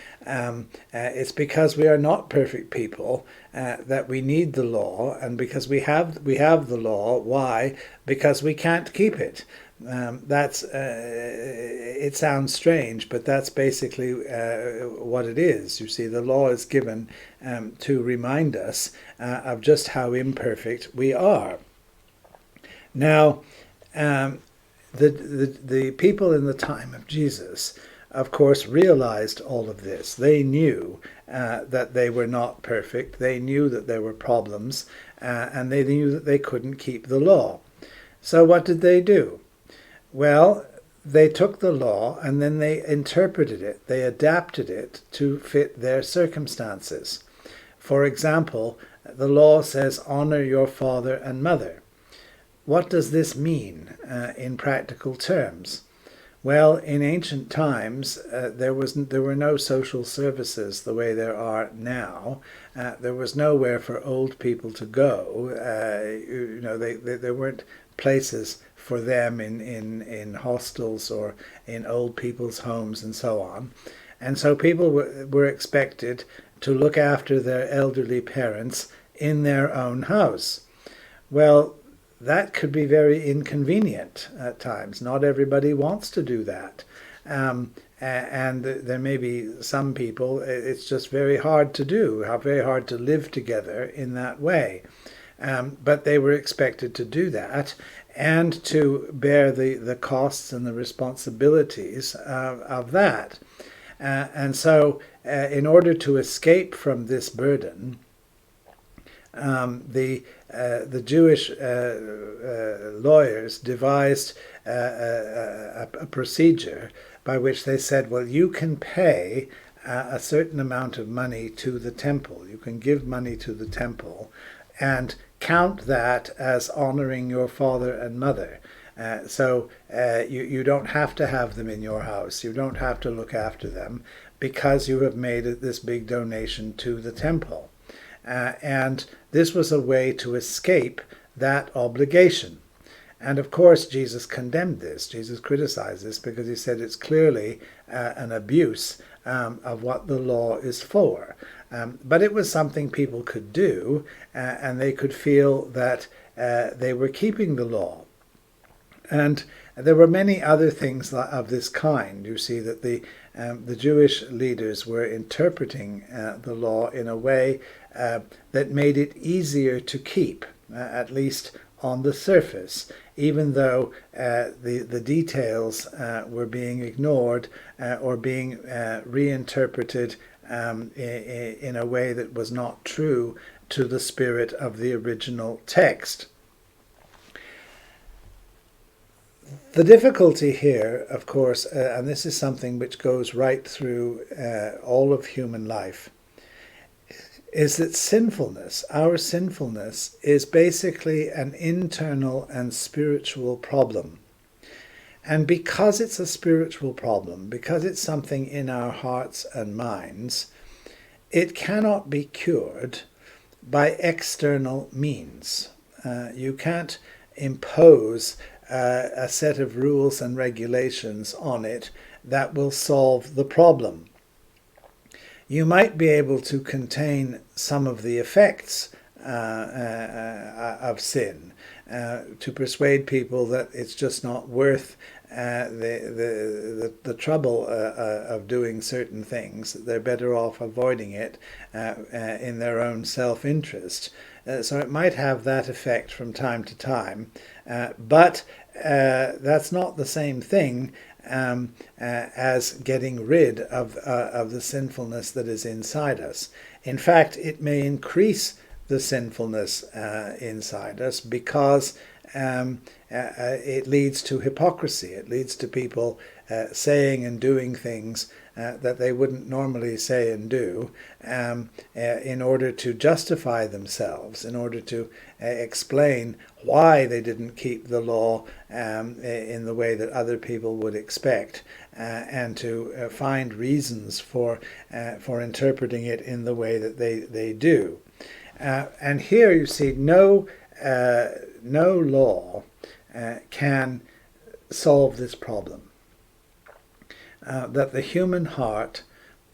Speaker 1: It's because we are not perfect people that we need the law, and because we have the law. Why? Because we can't keep it. It sounds strange, but that's basically what it is. You see, the law is given to remind us of just how imperfect we are. Now, the people in the time of Jesus, of course, realized all of this. They knew that they were not perfect. They knew that there were problems, and they knew that they couldn't keep the law. So what did they do? Well, they took the law and then they interpreted it. They adapted it to fit their circumstances. For example, the law says, honor your father and mother. What does this mean in practical terms? Well, in ancient times, there were no social services the way there are now. There was nowhere for old people to go. There weren't places for them in hostels or in old people's homes and so on. And so people were expected to look after their elderly parents in their own house. Well, that could be very inconvenient at times. Not everybody wants to do that. And there may be some people, it's just very hard to do, very hard to live together in that way. But they were expected to do that and to bear the costs and the responsibilities of that. And so in order to escape from this burden, the Jewish lawyers devised a procedure by which they said, well, you can pay a certain amount of money to the temple. You can give money to the temple and count that as honoring your father and mother. So you don't have to have them in your house. You don't have to look after them because you have made this big donation to the temple. And this was a way to escape that obligation. And of course, Jesus condemned this. Jesus criticized this because he said it's clearly an abuse of what the law is for. But it was something people could do, and they could feel that they were keeping the law. And there were many other things of this kind. You see that the Jewish leaders were interpreting the law in a way that made it easier to keep, at least on the surface, even though the details were being ignored or being reinterpreted in a way that was not true to the spirit of the original text. The difficulty here, of course, and this is something which goes right through all of human life, is that sinfulness, our sinfulness, is basically an internal and spiritual problem. And because it's a spiritual problem, because it's something in our hearts and minds, it cannot be cured by external means. You can't impose a set of rules and regulations on it that will solve the problem. You might be able to contain some of the effects of sin, to persuade people that it's just not worth the trouble of doing certain things. They're better off avoiding it in their own self-interest. So it might have that effect from time to time, but that's not the same thing as getting rid of the sinfulness that is inside us. In fact, it may increase the sinfulness inside us because it leads to hypocrisy. It leads to people saying and doing things that they wouldn't normally say and do in order to justify themselves, in order to explain why they didn't keep the law in the way that other people would expect, and to find reasons for interpreting it in the way that they do. And here you see no law can solve this problem. That the human heart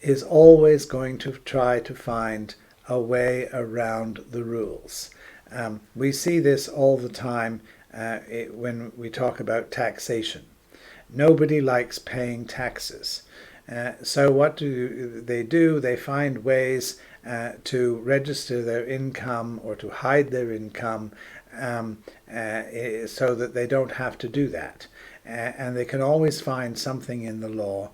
Speaker 1: is always going to try to find a way around the rules. We see this all the time when we talk about taxation. Nobody likes paying taxes. So what do? They find ways to register their income or to hide their income so that they don't have to do that. And they can always find something in the law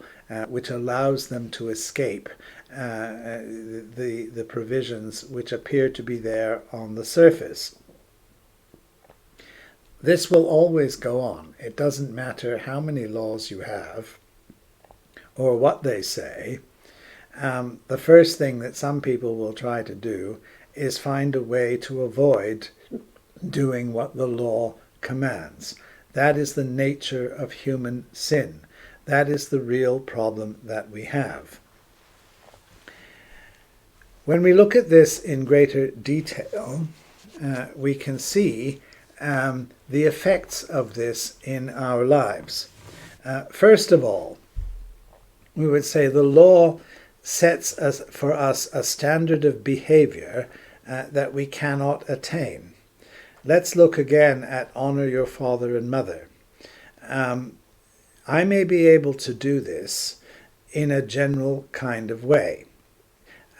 Speaker 1: which allows them to escape the provisions which appear to be there on the surface. This will always go on. It doesn't matter how many laws you have or what they say. The first thing that some people will try to do is find a way to avoid doing what the law commands. That is the nature of human sin. That is the real problem that we have. When we look at this in greater detail, we can see the effects of this in our lives. First of all, we would say the law sets for us a standard of behavior that we cannot attain. Let's look again at honor your father and mother. I may be able to do this in a general kind of way.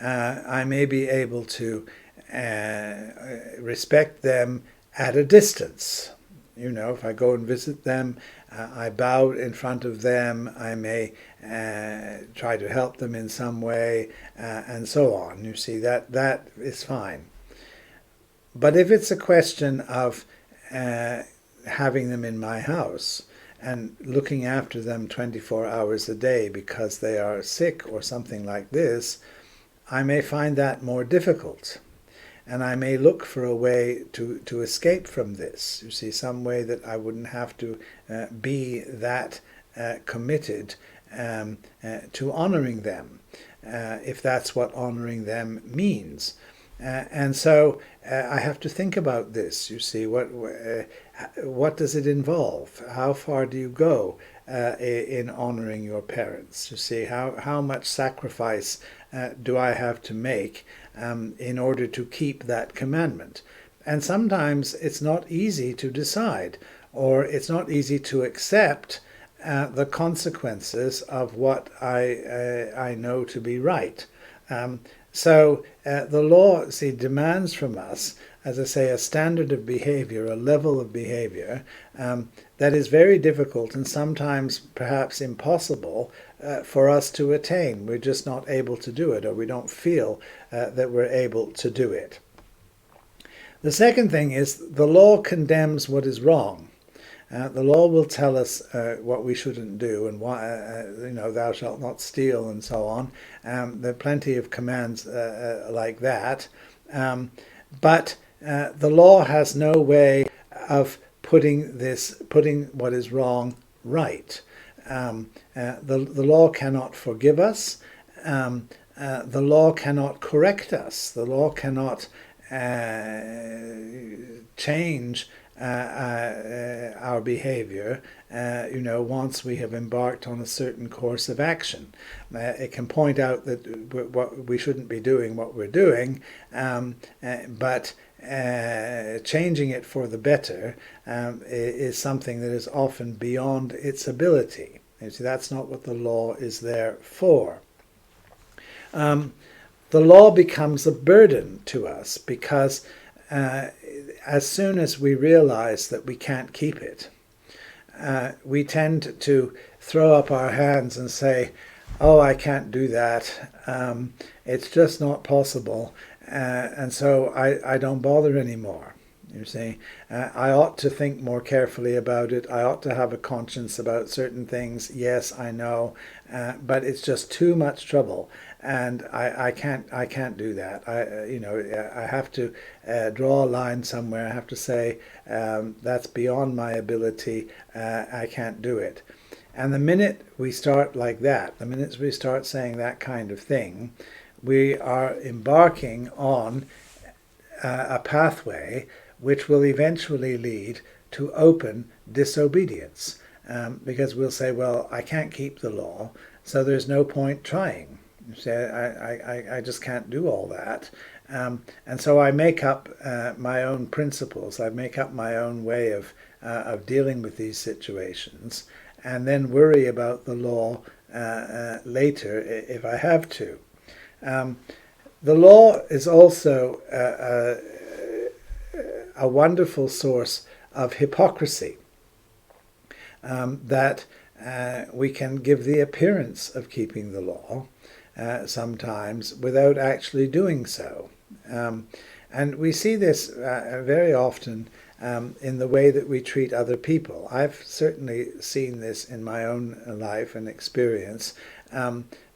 Speaker 1: I may be able to respect them at a distance. You know, if I go and visit them, I bow in front of them, I may try to help them in some way, and so on. You see, that is fine. But if it's a question of having them in my house and looking after them 24 hours a day because they are sick or something like this, I may find that more difficult. And I may look for a way to escape from this. You see, some way that I wouldn't have to be that committed to honoring them, if that's what honoring them means. And so I have to think about this. You see, what does it involve? How far do you go in honoring your parents? You see, how much sacrifice do I have to make in order to keep that commandment? And sometimes it's not easy to decide, or it's not easy to accept the consequences of what I know to be right. So the law, demands from us, as I say, a standard of behavior, a level of behavior that is very difficult and sometimes perhaps impossible for us to attain. We're just not able to do it, or we don't feel that we're able to do it. The second thing is the law condemns what is wrong. The law will tell us what we shouldn't do, and why, thou shalt not steal, and so on. There are plenty of commands like that. But the law has no way of putting what is wrong right. The law cannot forgive us. The law cannot correct us. The law cannot change our behavior, once we have embarked on a certain course of action. It can point out that what we shouldn't be doing what we're doing, but changing it for the better is something that is often beyond its ability. You see, that's not what the law is there for. The law becomes a burden to us because as soon as we realize that we can't keep it, we tend to throw up our hands and say, oh, I can't do that. It's just not possible. And so I don't bother anymore. You see, I ought to think more carefully about it. I ought to have a conscience about certain things. Yes, I know, but it's just too much trouble, and I can't do that. I have to draw a line somewhere. I have to say that's beyond my ability. I can't do it. And the minute we start like that, the minute we start saying that kind of thing, we are embarking on a pathway which will eventually lead to open disobedience, because we'll say, well, I can't keep the law, so there's no point trying. You say, I just can't do all that. And so I make up my own principles. I make up my own way of dealing with these situations, and then worry about the law later if I have to. The law is also a wonderful source of hypocrisy, that we can give the appearance of keeping the law sometimes without actually doing so. And we see this very often in the way that we treat other people. I've certainly seen this in my own life and experience.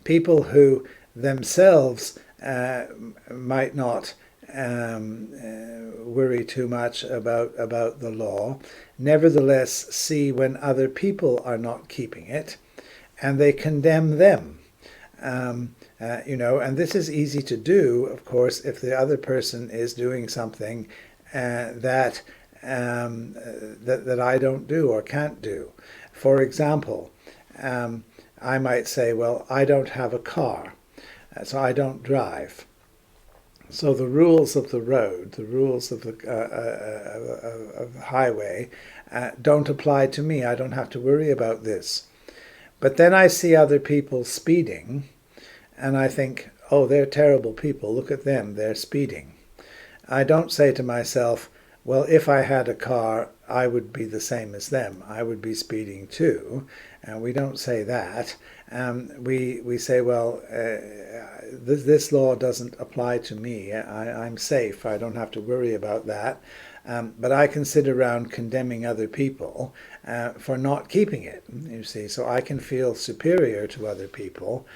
Speaker 1: People who themselves might not worry too much about the law, nevertheless see when other people are not keeping it, and they condemn them. And this is easy to do, of course, if the other person is doing something that I don't do or can't do. For example, I might say, well, I don't have a car, so I don't drive. So the rules of the road, the rules of the highway don't apply to me. I don't have to worry about this. But then I see other people speeding, and I think, oh, they're terrible people. Look at them, they're speeding. I don't say to myself, well, if I had a car, I would be the same as them. I would be speeding too. And we don't say that. We say, well, this law doesn't apply to me. I'm safe. I don't have to worry about that. But I can sit around condemning other people for not keeping it, you see. So I can feel superior to other people,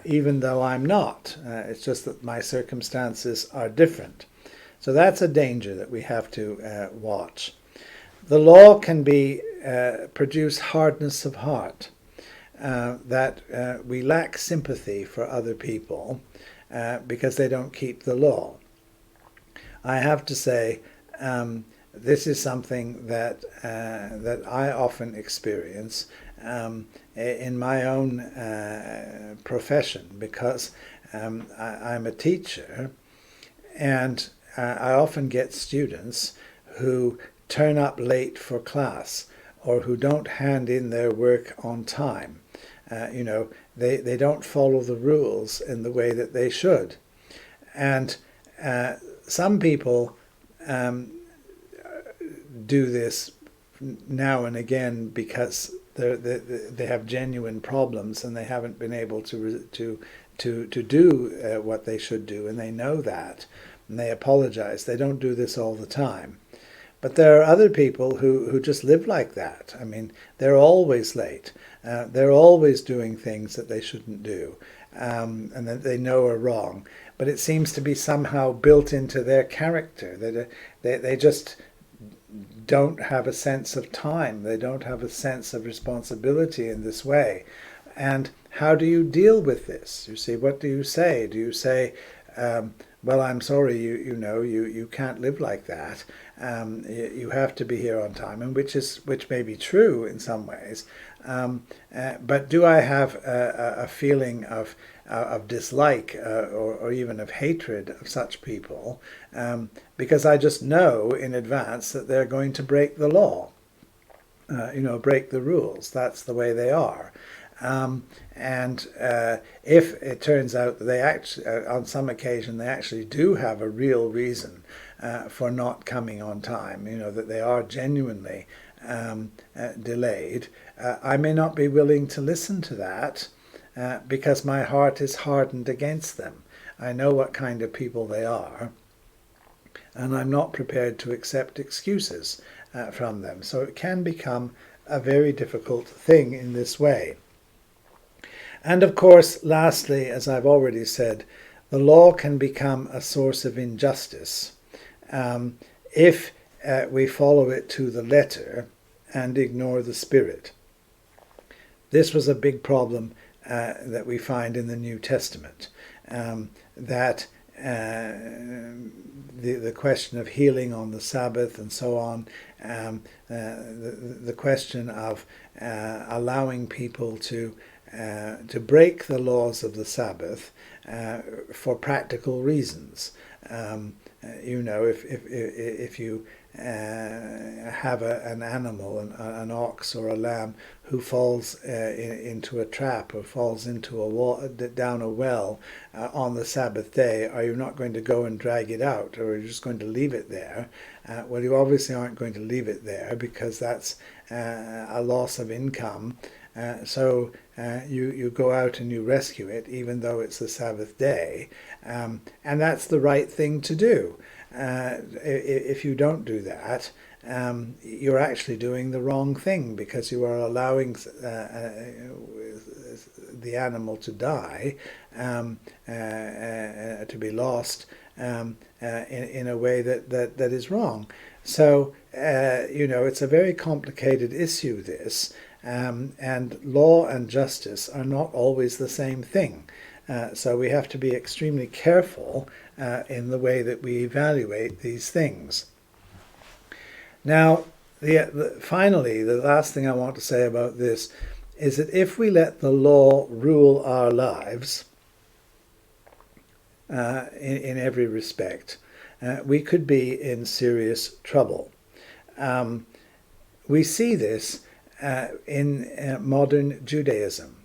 Speaker 1: even though I'm not. It's just that my circumstances are different. So that's a danger that we have to watch. The law can produce hardness of heart, that we lack sympathy for other people because they don't keep the law. I have to say, this is something that I often experience in my own profession, because I'm a teacher, and I often get students who turn up late for class, or who don't hand in their work on time. They don't follow the rules in the way that they should. And some people do this now and again because they have genuine problems and they haven't been able to do what they should do, and they know that, and they apologize. They don't do this all the time. But there are other people who just live like that. I mean, they're always late. They're always doing things that they shouldn't do, and that they know are wrong. But it seems to be somehow built into their character. They just don't have a sense of time. They don't have a sense of responsibility in this way. And how do you deal with this? You see, what do you say? Do you say, well, I'm sorry, you can't live like that. You have to be here on time, and which may be true in some ways. But do I have a feeling of dislike or even of hatred of such people because I just know in advance that they're going to break the law, break the rules. That's the way they are. And if it turns out that they actually, on some occasion, they actually do have a real reason for not coming on time, that they are genuinely delayed, I may not be willing to listen to that because my heart is hardened against them. I know what kind of people they are, and I'm not prepared to accept excuses from them. So it can become a very difficult thing in this way. And of course, lastly, as I've already said, the law can become a source of injustice if we follow it to the letter and ignore the spirit. This was a big problem that we find in the New Testament, that the question of healing on the Sabbath and so on, the question of allowing people to break the laws of the Sabbath for practical reasons. If you have an animal, an ox or a lamb, who falls into a trap or falls into down a well on the Sabbath day, are you not going to go and drag it out, or are you just going to leave it there? Well, you obviously aren't going to leave it there because that's a loss of income. So you go out and you rescue it, even though it's the Sabbath day, and that's the right thing to do. If you don't do that, you're actually doing the wrong thing, because you are allowing the animal to die, to be lost in a way that is wrong. So, it's a very complicated issue, this. And law and justice are not always the same thing. So we have to be extremely careful in the way that we evaluate these things. Now, finally, the last thing I want to say about this is that if we let the law rule our lives in every respect, we could be in serious trouble. We see this in modern Judaism.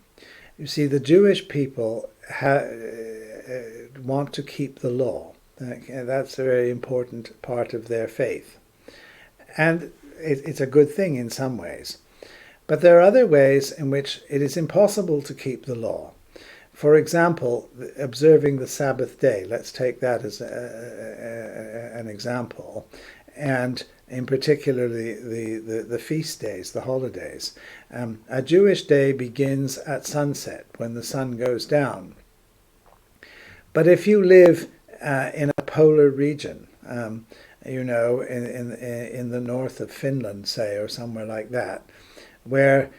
Speaker 1: You see, the Jewish people want to keep the law. That's a very important part of their faith. And it's a good thing in some ways. But there are other ways in which it is impossible to keep the law. For example, observing the Sabbath day. Let's take that as an example. And in particular the feast days, the holidays. A Jewish day begins at sunset, when the sun goes down. But if you live in a polar region, in the north of Finland, say, or somewhere like that, where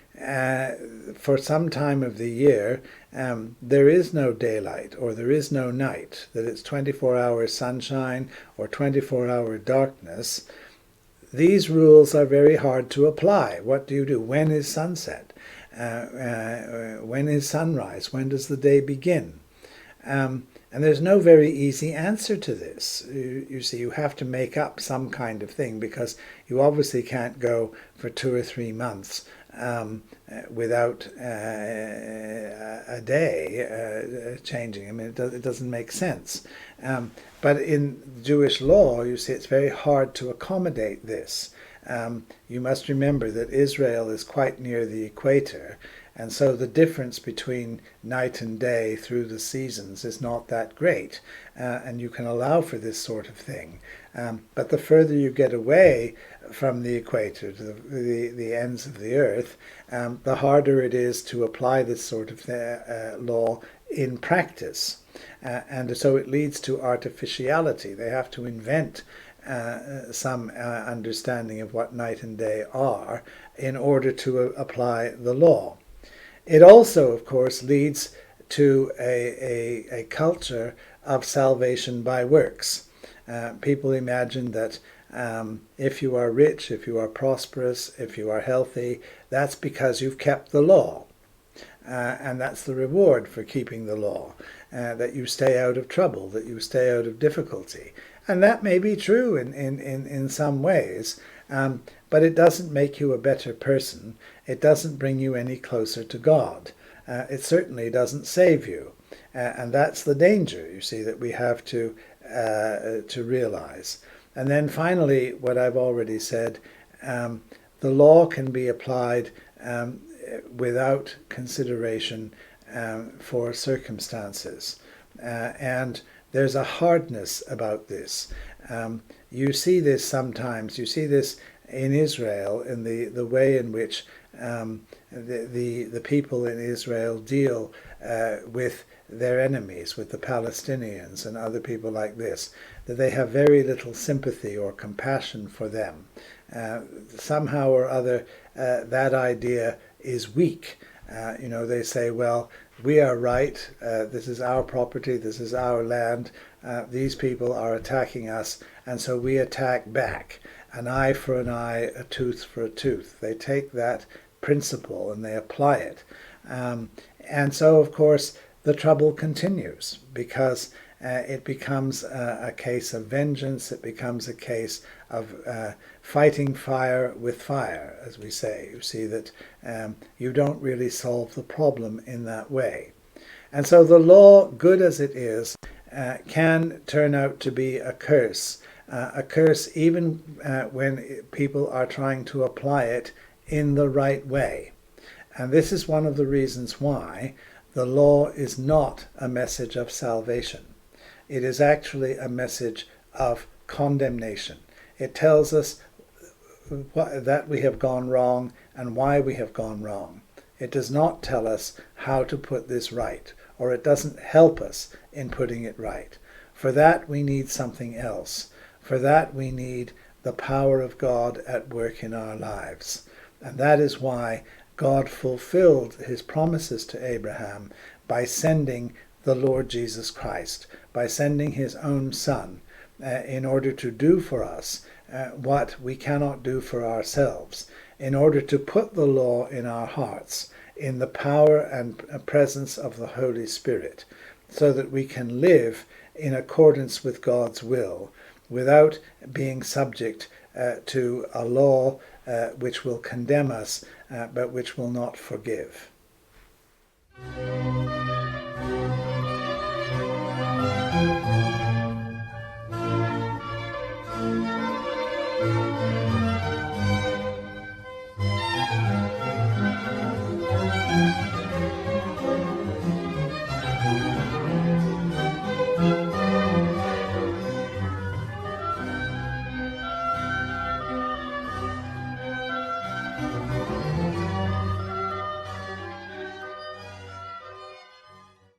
Speaker 1: for some time of the year there is no daylight or there is no night, that it's 24-hour sunshine or 24-hour darkness, these rules are very hard to apply. What do you do? When is sunset? When is sunrise? When does the day begin? And there's no very easy answer to this. You see, you have to make up some kind of thing, because you obviously can't go for 2 or 3 months without a day changing. I mean, it doesn't make sense. But in Jewish law, you see, it's very hard to accommodate this. You must remember that Israel is quite near the equator, and so the difference between night and day through the seasons is not that great, and you can allow for this sort of thing. But the further you get away from the equator to the ends of the earth, the harder it is to apply this sort of law in practice. And so it leads to artificiality. They have to invent some understanding of what night and day are in order to apply the law. It also, of course, leads to a culture of salvation by works. People imagine that if you are rich, if you are prosperous, if you are healthy, that's because you've kept the law. And that's the reward for keeping the law, that you stay out of trouble, that you stay out of difficulty. And that may be true in some ways, but it doesn't make you a better person. It doesn't bring you any closer to God. It certainly doesn't save you. And that's the danger, you see, that we have to realize. And then finally, what I've already said, the law can be applied without consideration for circumstances. And there's a hardness about this. You see this sometimes. You see this in Israel, in the way in which the people in Israel deal with their enemies, with the Palestinians and other people like this, that they have very little sympathy or compassion for them. Somehow or other, that idea is weak. They say, well, we are right, this is our property, this is our land, these people are attacking us, and so we attack back. An eye for an eye, a tooth for a tooth. They take that principle and they apply it. And so, of course, the trouble continues, because it becomes a case of vengeance. It becomes a case of fighting fire with fire, as we say. You see that you don't really solve the problem in that way. And so the law, good as it is, can turn out to be a curse even when people are trying to apply it in the right way. And this is one of the reasons why the law is not a message of salvation. It is actually a message of condemnation. It tells us that we have gone wrong and why we have gone wrong. It does not tell us how to put this right, or it doesn't help us in putting it right. For that we need something else. For that we need the power of God at work in our lives. And that is why God fulfilled his promises to Abraham by sending the Lord Jesus Christ, by sending his own Son, in order to do for us what we cannot do for ourselves, in order to put the law in our hearts in the power and presence of the Holy Spirit, so that we can live in accordance with God's will without being subject to a law which will condemn us, but which will not forgive.